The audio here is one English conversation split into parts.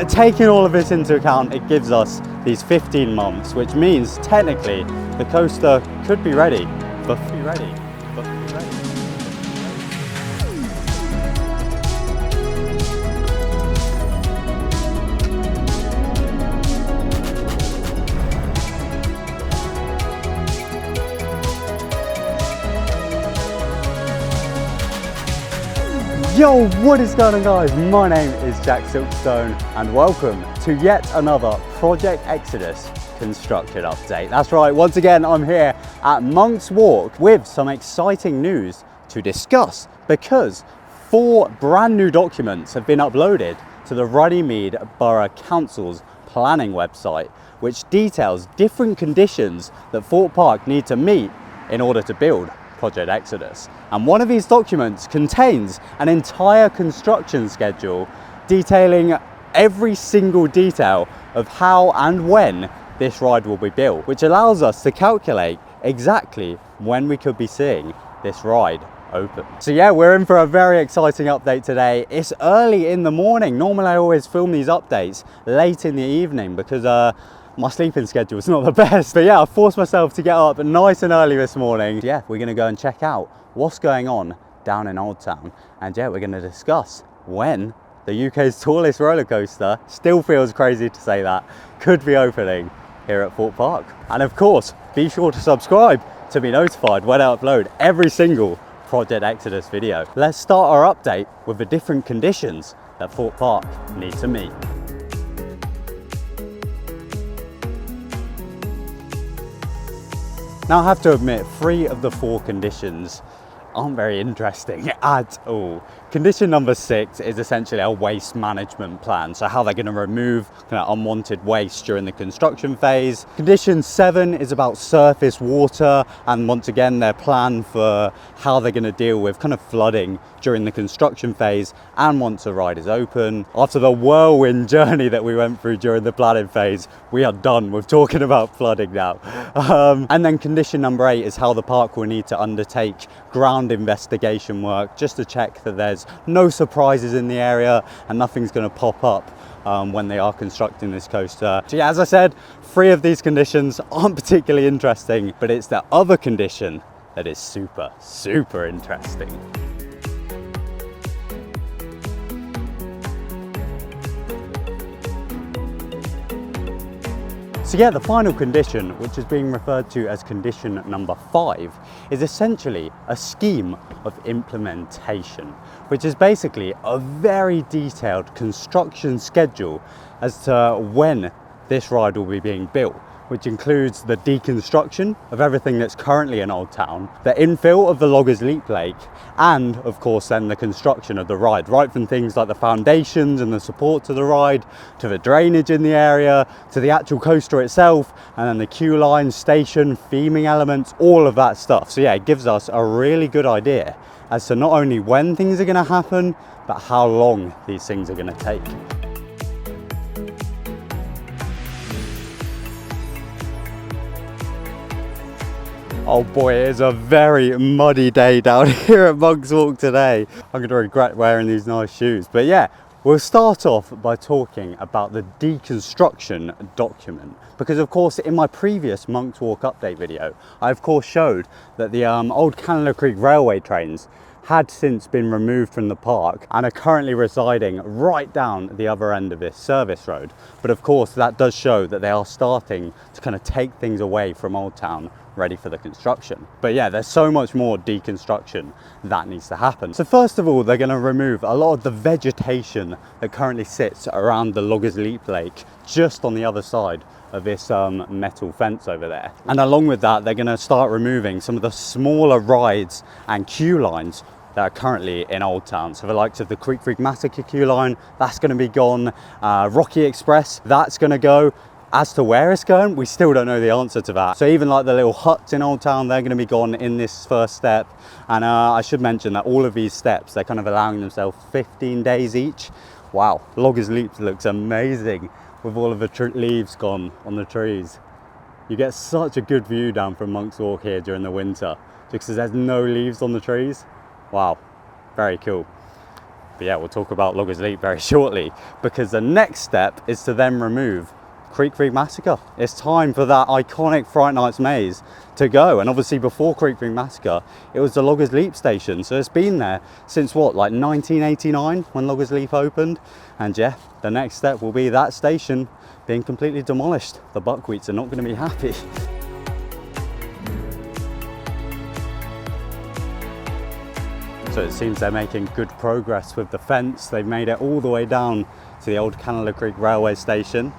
taking all of this into account, it gives us these 15 months, which means technically the coaster could be ready, but Yo, what is going on, guys? My name is TheJackSilkstone and welcome to yet another Project Exodus construction update. That's right, once again I'm here at Monk's Walk with some exciting news to discuss because 4 brand new documents have been uploaded to the Runnymede Borough Council's planning website, which details different conditions that Thorpe Park need to meet in order to build Project Exodus. And one of these documents contains an entire construction schedule detailing every single detail of how and when this ride will be built, which allows us to calculate exactly when we could be seeing this ride open. So yeah, we're in for a very exciting update today. It's early in the morning. Normally I always film these updates late in the evening because my sleeping schedule is not the best. But yeah, I forced myself to get up nice and early this morning. Yeah, we're gonna go and check out what's going on down in Old Town. And yeah, we're gonna discuss when the UK's tallest roller coaster, still feels crazy to say that, could be opening here at Thorpe Park. And of course, be sure to subscribe to be notified when I upload every single Project Exodus video. Let's start our update with the different conditions that Thorpe Park need to meet. Now I have to admit, 3 of the 4 conditions aren't very interesting at all. Condition number 6 is essentially a waste management plan, so how they're going to remove kind of unwanted waste during the construction phase. Condition 7 is about surface water, and once again their plan for how they're going to deal with kind of flooding during the construction phase and once the ride is open. After the whirlwind journey that we went through during the planning phase, we are done with talking about flooding now. And then condition number 8 is how the park will need to undertake ground investigation work just to check that there's no surprises in the area and nothing's going to pop up when they are constructing this coaster. So yeah, as I said, 3 of these conditions aren't particularly interesting, but it's the other condition that is super interesting. So yeah, the final condition, which is being referred to as condition number 5, is essentially a scheme of implementation, which is basically a very detailed construction schedule as to when this ride will be being built, which includes the deconstruction of everything that's currently in Old Town, the infill of the Loggers Leap Lake, and of course then the construction of the ride, right from things like the foundations and the support to the ride, to the drainage in the area, to the actual coaster itself, and then the queue line, station, theming elements, all of that stuff. So yeah, it gives us a really good idea as to not only when things are going to happen, but how long these things are going to take. Oh boy, it is a very muddy day down here at Monk's Walk today. I'm going to regret wearing these nice shoes. But yeah, we'll start off by talking about the deconstruction document. Because of course, in my previous Monk's Walk update video, I of course showed that the old Canada Creek railway trains had since been removed from the park and are currently residing right down the other end of this service road. But of course, that does show that they are starting to kind of take things away from Old Town, ready for the construction. But yeah, there's so much more deconstruction that needs to happen. So first of all, they're going to remove a lot of the vegetation that currently sits around the Loggers Leap Lake, just on the other side of this metal fence over there. And along with that, they're going to start removing some of the smaller rides and queue lines that are currently in Old Town. So the likes of the Creek Freak Massacre queue line, that's going to be gone. Rocky Express, that's going to go. As to where it's going, we still don't know the answer to that. So even like the little huts in Old Town, they're going to be gone in this first step. And I should mention that all of these steps, they're kind of allowing themselves 15 days each. Wow, Loggers Leap looks amazing with all of the leaves gone on the trees. You get such a good view down from Monk's Walk here during the winter, just because there's no leaves on the trees. Wow, very cool. But yeah, we'll talk about Loggers Leap very shortly, because the next step is to then remove Creek Massacre. It's time for that iconic Fright Nights maze to go. And obviously before Creek Massacre, it was the Loggers Leap station. So it's been there since what, like 1989 when Loggers Leap opened. And yeah, the next step will be that station being completely demolished. The buckwheats are not going to be happy. So it seems they're making good progress with the fence. They've made it all the way down to the old Canada Creek railway station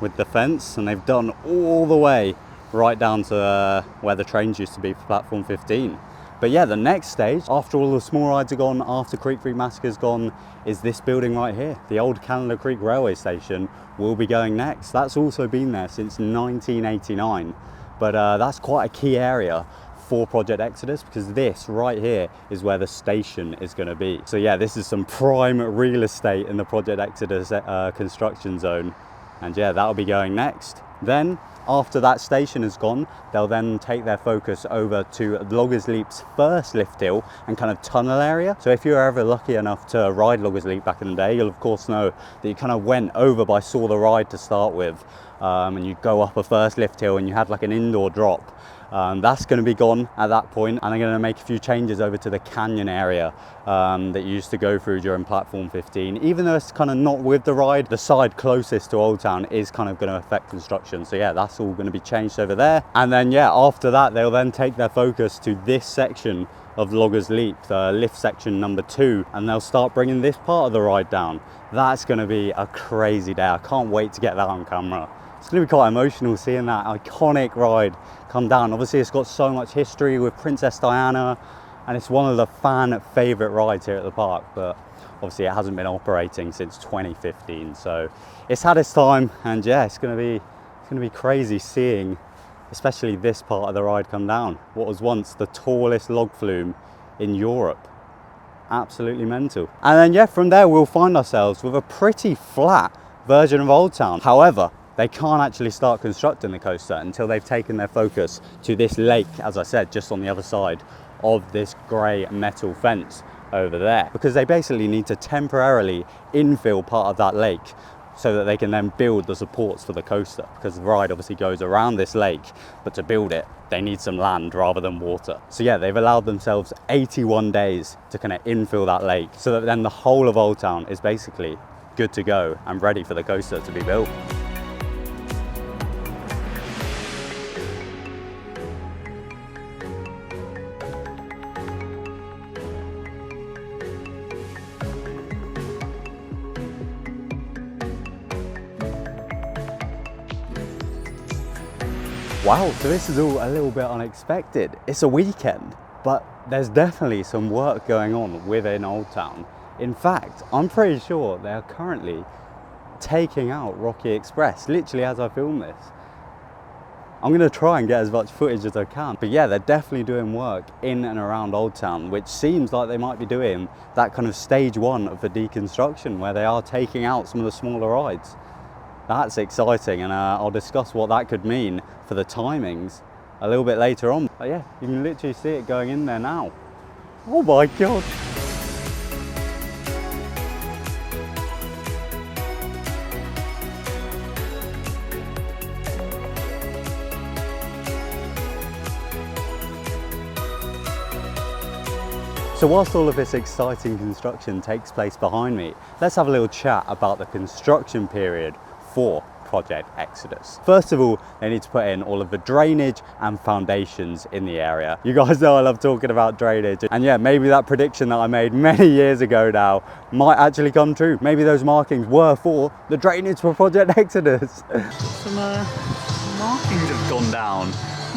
with the fence, and they've done all the way right down to where the trains used to be for platform 15. But yeah, the next stage, after all the small rides are gone, after Creek Massacre's gone, is this building right here. The old Canada Creek railway station will be going next. That's also been there since 1989, but that's quite a key area for Project Exodus, because this right here is where the station is going to be. So yeah, this is some prime real estate in the Project Exodus construction zone. And yeah, that'll be going next. Then after that station is gone, they'll then take their focus over to Loggers Leap's first lift hill and kind of tunnel area. So if you're ever lucky enough to ride Loggers Leap back in the day, you'll of course know that you kind of went over by Saw the Ride to start with, and you go up a first lift hill and you had like an indoor drop. That's going to be gone at that point, and they're going to make a few changes over to the canyon area that you used to go through during platform 15. Even though it's kind of not with the ride, the side closest to Old Town is kind of going to affect construction. So yeah, that's all going to be changed over there. And then yeah, after that, they'll then take their focus to this section of Loggers Leap, the lift section number 2, and they'll start bringing this part of the ride down. That's going to be a crazy day. I can't wait to get that on camera. It's going to be quite emotional seeing that iconic ride come down. Obviously it's got so much history with Princess Diana, and it's one of the fan favourite rides here at the park, but obviously it hasn't been operating since 2015, so it's had its time. And yeah, it's going to be crazy seeing especially this part of the ride come down. What was once the tallest log flume in Europe. Absolutely mental. And then yeah, from there we'll find ourselves with a pretty flat version of Old Town. However, they can't actually start constructing the coaster until they've taken their focus to this lake, as I said, just on the other side of this grey metal fence over there, because they basically need to temporarily infill part of that lake so that they can then build the supports for the coaster, because the ride obviously goes around this lake, but to build it they need some land rather than water. So yeah, they've allowed themselves 81 days to kind of infill that lake, so that then the whole of Old Town is basically good to go and ready for the coaster to be built. Wow, so this is all a little bit unexpected. It's a weekend, but there's definitely some work going on within Old Town. In fact, I'm pretty sure they're currently taking out Rocky Express, literally as I film this. I'm gonna try and get as much footage as I can. But yeah, they're definitely doing work in and around Old Town, which seems like they might be doing that kind of stage 1 of the deconstruction, where they are taking out some of the smaller rides. That's exciting, and I'll discuss what that could mean for the timings a little bit later on. But yeah, you can literally see it going in there now. Oh my God. So whilst all of this exciting construction takes place behind me, let's have a little chat about the construction period for Project Exodus. First of all, they need to put in all of the drainage and foundations in the area. You guys know I love talking about drainage, and yeah, maybe that prediction that I made many years ago now might actually come true. Maybe those markings were for the drainage for Project Exodus. Some markings have gone down.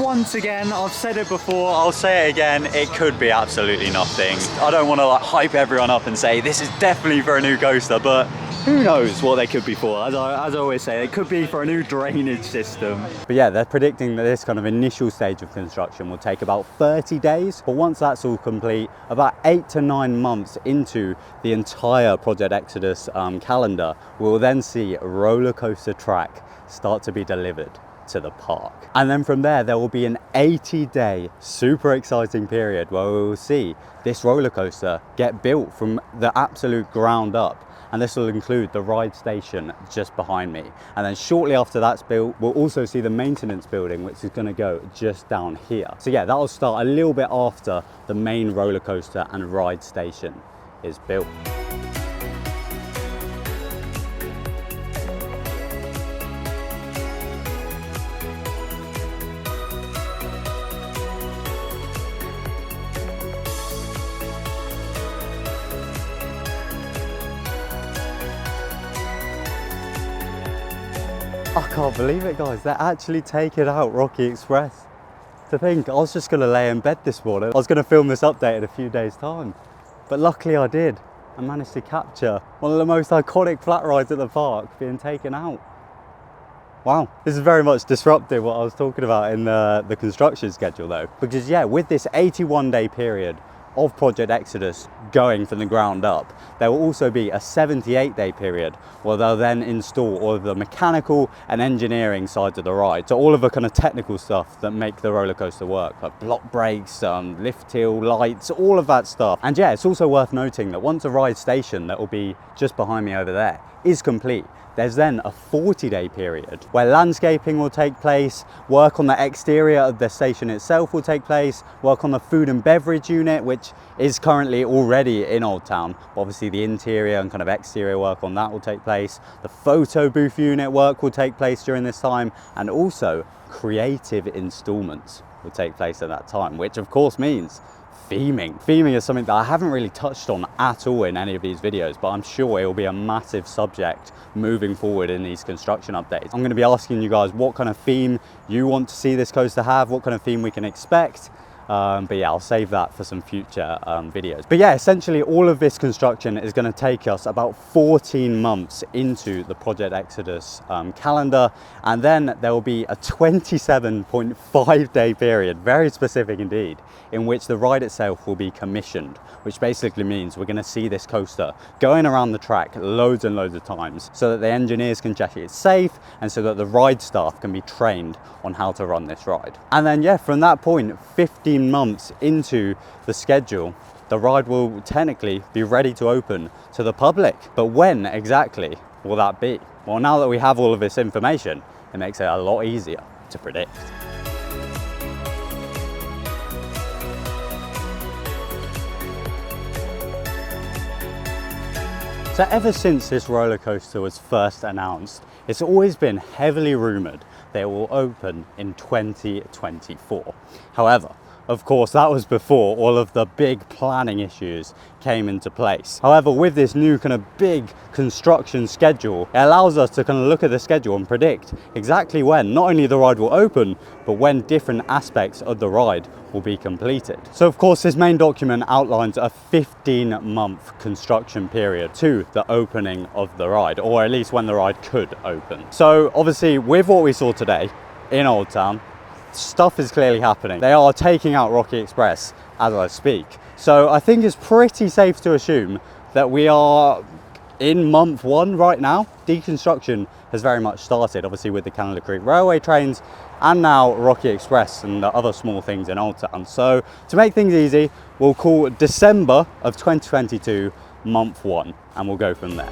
Once again, I've said it before, I'll say it again, it could be absolutely nothing. I don't want to like hype everyone up and say this is definitely for a new coaster, but who knows what they could be for. As I always say, it could be for a new drainage system. But yeah, they're predicting that this kind of initial stage of construction will take about 30 days. But once that's all complete, about 8 to 9 months into the entire Project Exodus calendar, we'll then see a roller coaster track start to be delivered. to the park. And then from there will be an 80-day super exciting period where we will see this roller coaster get built from the absolute ground up. And this will include the ride station just behind me. And then shortly after that's built, we'll also see the maintenance building, which is gonna go just down here. So yeah, that'll start a little bit after the main roller coaster and ride station is built. I can't believe it, guys. They're actually taking out Rocky Express. To think, I was just gonna lay in bed this morning. I was gonna film this update in a few days' time. But luckily I did. I managed to capture one of the most iconic flat rides at the park being taken out. Wow, this is very much disrupting what I was talking about in the construction schedule though. Because yeah, with this 81-day period of Project Exodus going from the ground up, there will also be a 78-day period where they'll then install all of the mechanical and engineering sides of the ride. So all of the kind of technical stuff that make the roller coaster work, like block brakes, lift till, lights, all of that stuff. And yeah, it's also worth noting that once a ride station that will be just behind me over there is complete, there's then a 40-day period where landscaping will take place, work on the exterior of the station itself will take place, work on the food and beverage unit, which is currently already in Old Town. Obviously the interior and kind of exterior work on that will take place. The photo booth unit work will take place during this time, and also creative installments will take place at that time, which of course means theming. Theming is something that I haven't really touched on at all in any of these videos, but I'm sure it will be a massive subject moving forward in these construction updates. I'm going to be asking you guys what kind of theme you want to see this coaster have, what kind of theme we can expect. But yeah, I'll save that for some future videos. But yeah, essentially all of this construction is going to take us about 14 months into the Project Exodus calendar, and then there will be a 27.5-day period, very specific indeed, in which the ride itself will be commissioned, which basically means we're going to see this coaster going around the track loads and loads of times so that the engineers can check it's safe and so that the ride staff can be trained on how to run this ride. And then yeah, from that point, 15 months into the schedule, the ride will technically be ready to open to the public. But when exactly will that be? Well, now that we have all of this information, it makes it a lot easier to predict. So ever since this roller coaster was first announced, it's always been heavily rumoured that it will open in 2024. However, of course, that was before all of the big planning issues came into place. However, with this new kind of big construction schedule, it allows us to kind of look at the schedule and predict exactly when not only the ride will open, but when different aspects of the ride will be completed. So of course, this main document outlines a 15-month construction period to the opening of the ride, or at least when the ride could open. So obviously, with what we saw today in Old Town, stuff is clearly happening. They are taking out Rocky Express as I speak. So I think it's pretty safe to assume that we are in month 1 right now. Deconstruction has very much started, obviously with the Canada Creek Railway trains and now Rocky Express and the other small things in Old Town. So to make things easy, we'll call December of 2022 month 1 and we'll go from there.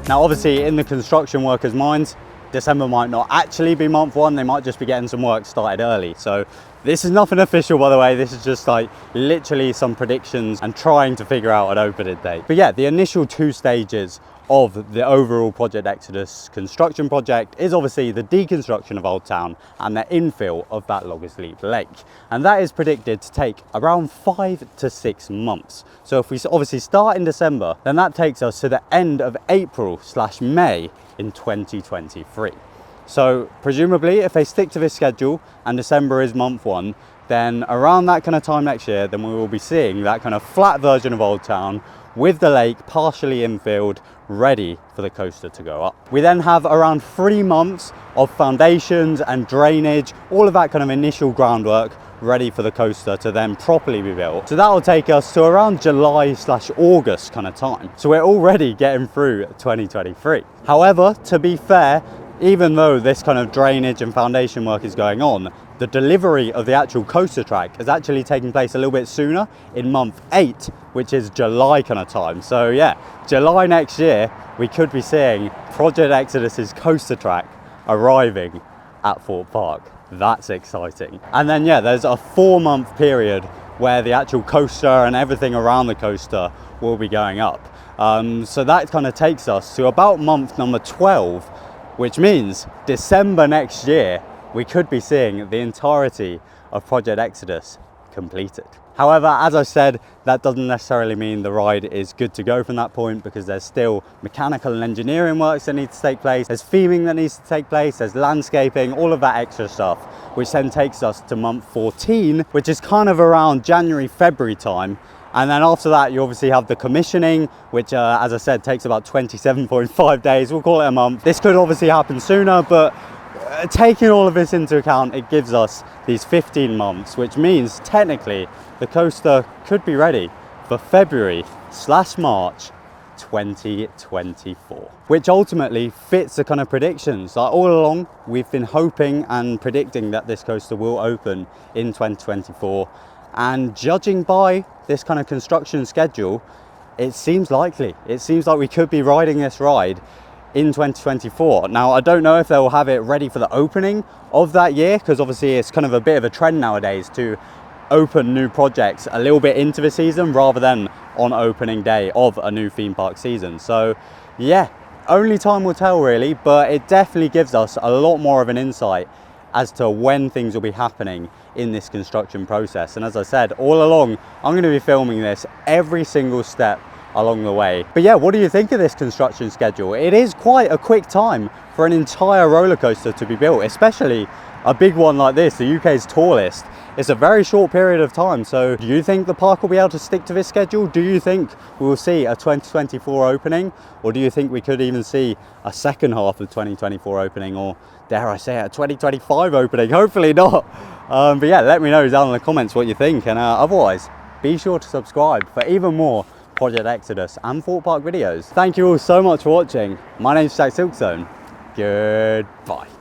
Now obviously in the construction workers' minds, December might not actually be month 1, they might just be getting some work started early. So this is nothing official, by the way, this is just like literally some predictions and trying to figure out an opening date. But yeah, the initial 2 stages of the overall Project Exodus construction project is obviously the deconstruction of Old Town and the infill of that Loggers Leap Lake. And that is predicted to take around 5 to 6 months. So if we obviously start in December, then that takes us to the end of April/May in 2023. So presumably if they stick to this schedule and December is month 1, then around that kind of time next year, then we will be seeing that kind of flat version of Old Town with the lake partially infilled, ready for the coaster to go up. We then have around 3 months of foundations and drainage, all of that kind of initial groundwork ready for the coaster to then properly be built. So that'll take us to around July/August kind of time. So we're already getting through 2023. However, to be fair, even though this kind of drainage and foundation work is going on, the delivery of the actual coaster track is actually taking place a little bit sooner, in month 8, which is July kind of time. So yeah, July next year, we could be seeing Project Exodus's coaster track arriving at Thorpe Park. That's exciting. And then yeah, there's a 4-month period where the actual coaster and everything around the coaster will be going up. So that kind of takes us to about month number 12, which means December next year, we could be seeing the entirety of Project Exodus completed. However, as I said, that doesn't necessarily mean the ride is good to go from that point, because there's still mechanical and engineering works that need to take place, there's theming that needs to take place, there's landscaping, all of that extra stuff, which then takes us to month 14, which is kind of around January, February time. And then after that, you obviously have the commissioning, which, as I said, takes about 27.5 days. We'll call it a month. This could obviously happen sooner, but taking all of this into account, it gives us these 15 months, which means technically the coaster could be ready for February/March 2024, which ultimately fits the kind of predictions. Like all along, we've been hoping and predicting that this coaster will open in 2024. And judging by this kind of construction schedule, it seems likely. It seems like we could be riding this ride in 2024. Now, I don't know if they'll have it ready for the opening of that year, because obviously it's kind of a bit of a trend nowadays to open new projects a little bit into the season rather than on opening day of a new theme park season. So yeah, only time will tell really, but it definitely gives us a lot more of an insight as to when things will be happening in this construction process. And as I said, all along, I'm going to be filming this every single step along the way. But yeah, what do you think of this construction schedule? It is quite a quick time for an entire roller coaster to be built, especially a big one like this, the UK's tallest. It's a very short period of time. So do you think the park will be able to stick to this schedule? Do you think we will see a 2024 opening? Or do you think we could even see a second half of 2024 opening, or dare I say a 2025 opening? Hopefully not. But yeah, let me know down in the comments what you think. And otherwise, be sure to subscribe for even more Project Exodus and Thorpe Park videos. Thank you all so much for watching. My name's TheJackSilkstone. Goodbye.